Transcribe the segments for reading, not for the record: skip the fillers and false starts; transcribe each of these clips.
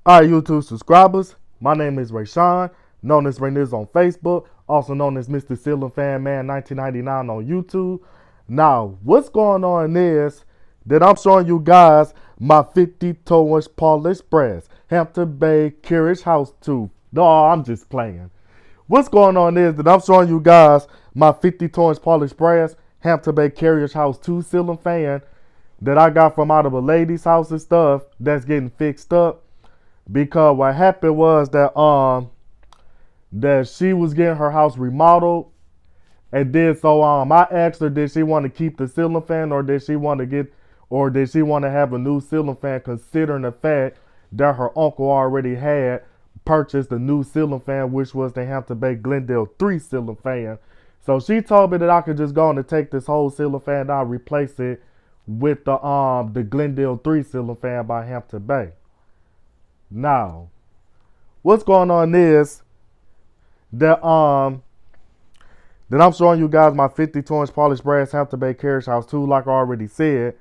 Alright, YouTube subscribers, my name is Rayshawn, known as Rainiz on Facebook, also known as Mr. Ceiling Fan Man 1999 on YouTube. Now, what's going on is that I'm showing you guys my 52-inch polished brass Hampton Bay Carriage House 2. No, I'm just playing. What's going on is that I'm showing you guys my 52-inch polished brass Hampton Bay Carriage House 2 ceiling fan that I got from out of a lady's house and stuff that's getting fixed up. Because what happened was that she was getting her house remodeled, and then so I asked her, did she want to keep the ceiling fan or did she want to have a new ceiling fan, considering the fact that her uncle already had purchased a new ceiling fan, which was the Hampton Bay Glendale 3 ceiling fan. So she told me that I could just go on and take this whole ceiling fan and replace it with the Glendale 3 ceiling fan by Hampton Bay. Now, what's going on is that I'm showing you guys my 52-inch polished brass Hampton Bay Carriage House 2, like I already said.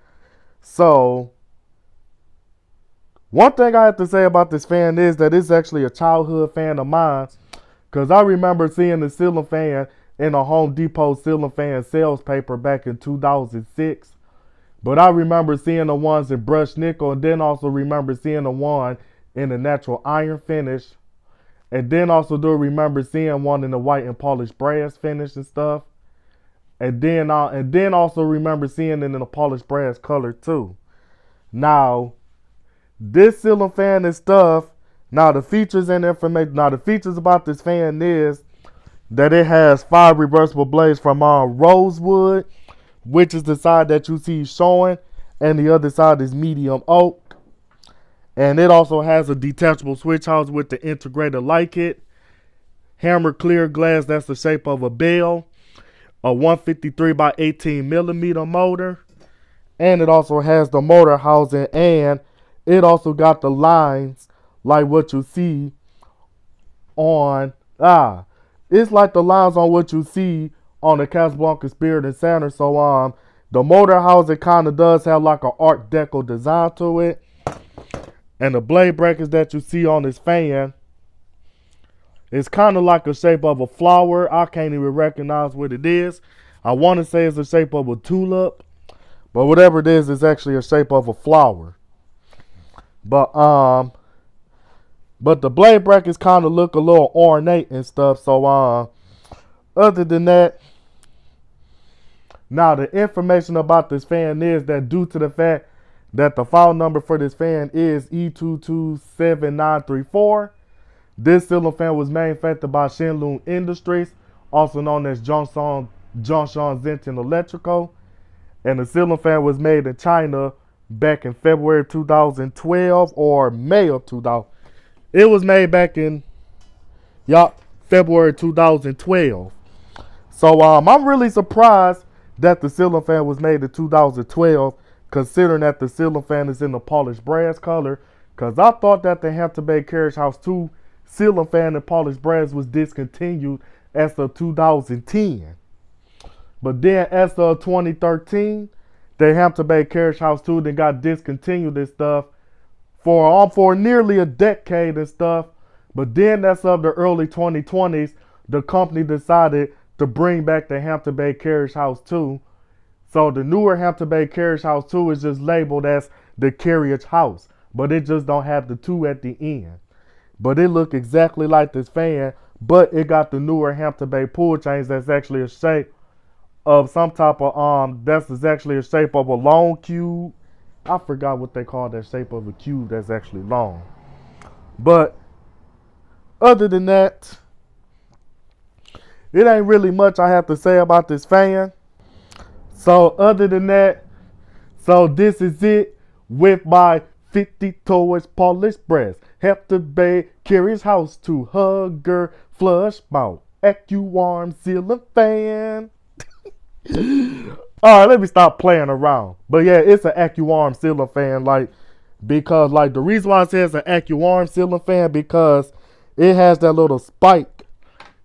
So, one thing I have to say about this fan is that it's actually a childhood fan of mine, because I remember seeing the ceiling fan in a Home Depot ceiling fan sales paper back in 2006. But I remember seeing the ones in brushed nickel, and then also remember seeing the one in the natural iron finish, and then also do remember seeing one in the white and polished brass finish and stuff, and then also remember seeing it in the polished brass color too. Now, this ceiling fan and stuff. Now the features and information. Now the features about this fan is that it has 5 reversible blades from rosewood, which is the side that you see showing, and the other side is medium oak. And it also has a detachable switch house with the integrated light kit, hammer clear glass that's the shape of a bell, a 153 by 18 millimeter motor, and it also has the motor housing, and it also got the lines like what you see on it's like the lines on what you see on the Casablanca Spirit and Saturn. So the motor housing kind of does have like an Art Deco design to it. And the blade breakers that you see on this fan is kind of like the shape of a flower. I can't even recognize what it is. I want to say it's the shape of a tulip, but whatever it is, it's actually a shape of a flower. But the blade breakers kind of look a little ornate and stuff. So other than that, now the information about this fan is that due to the fact that the file number for this fan is E227934. This ceiling fan was manufactured by Shinlong Industries, also known as Johnson Zenton Electrical. And the ceiling fan was made in China back in February 2012 or May of 2000. It was made back in February 2012. So I'm really surprised that the ceiling fan was made in 2012, considering that the ceiling fan is in the polished brass color, because I thought that the Hampton Bay Carriage House 2 ceiling fan in polished brass was discontinued as of 2010. But then as of 2013, the Hampton Bay Carriage House 2 then got discontinued and stuff for nearly a decade and stuff. But then as of the early 2020s, the company decided to bring back the Hampton Bay Carriage House 2. So the newer Hampton Bay Carriage House 2 is just labeled as the Carriage House, but it just don't have the 2 at the end. But it look exactly like this fan, but it got the newer Hampton Bay pull chains that's actually a shape of some type of that's actually a shape of a long cube. I forgot what they call that shape of a cube that's actually long. But other than that, it ain't really much I have to say about this fan. So other than that, so this is it with my 52-inch polished brass Hampton Bay Carriage House 2 Hugger Flush Mount AccuWarm ceiling fan. Alright, let me stop playing around. But yeah, it's an AccuWarm ceiling fan, because the reason why it says an AccuWarm ceiling fan, because it has that little spike,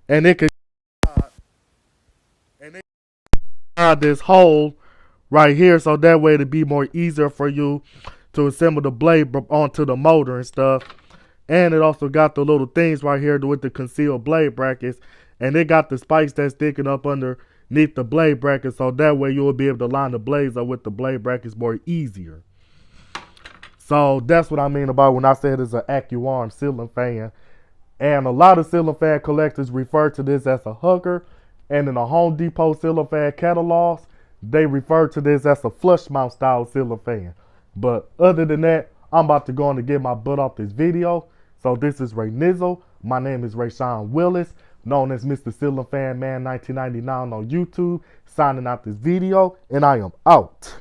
and it can this hole right here, so that way it'd be more easier for you to assemble the blade onto the motor and stuff. And it also got the little things right here with the concealed blade brackets. And it got the spikes that's sticking up underneath the blade brackets, so that way you'll be able to line the blades up with the blade brackets more easier. So that's what I mean about when I said it's an AccuArm ceiling fan. And a lot of ceiling fan collectors refer to this as a hugger. And in the Home Depot ceiling fan catalogs, they refer to this as a flush mount style ceiling fan. But other than that, I'm about to go on and get my butt off this video. So this is Ray Nizzle. My name is Rayshawn Willis, known as Mr. Ceiling Fan Man 1999 on YouTube, signing out this video, and I am out.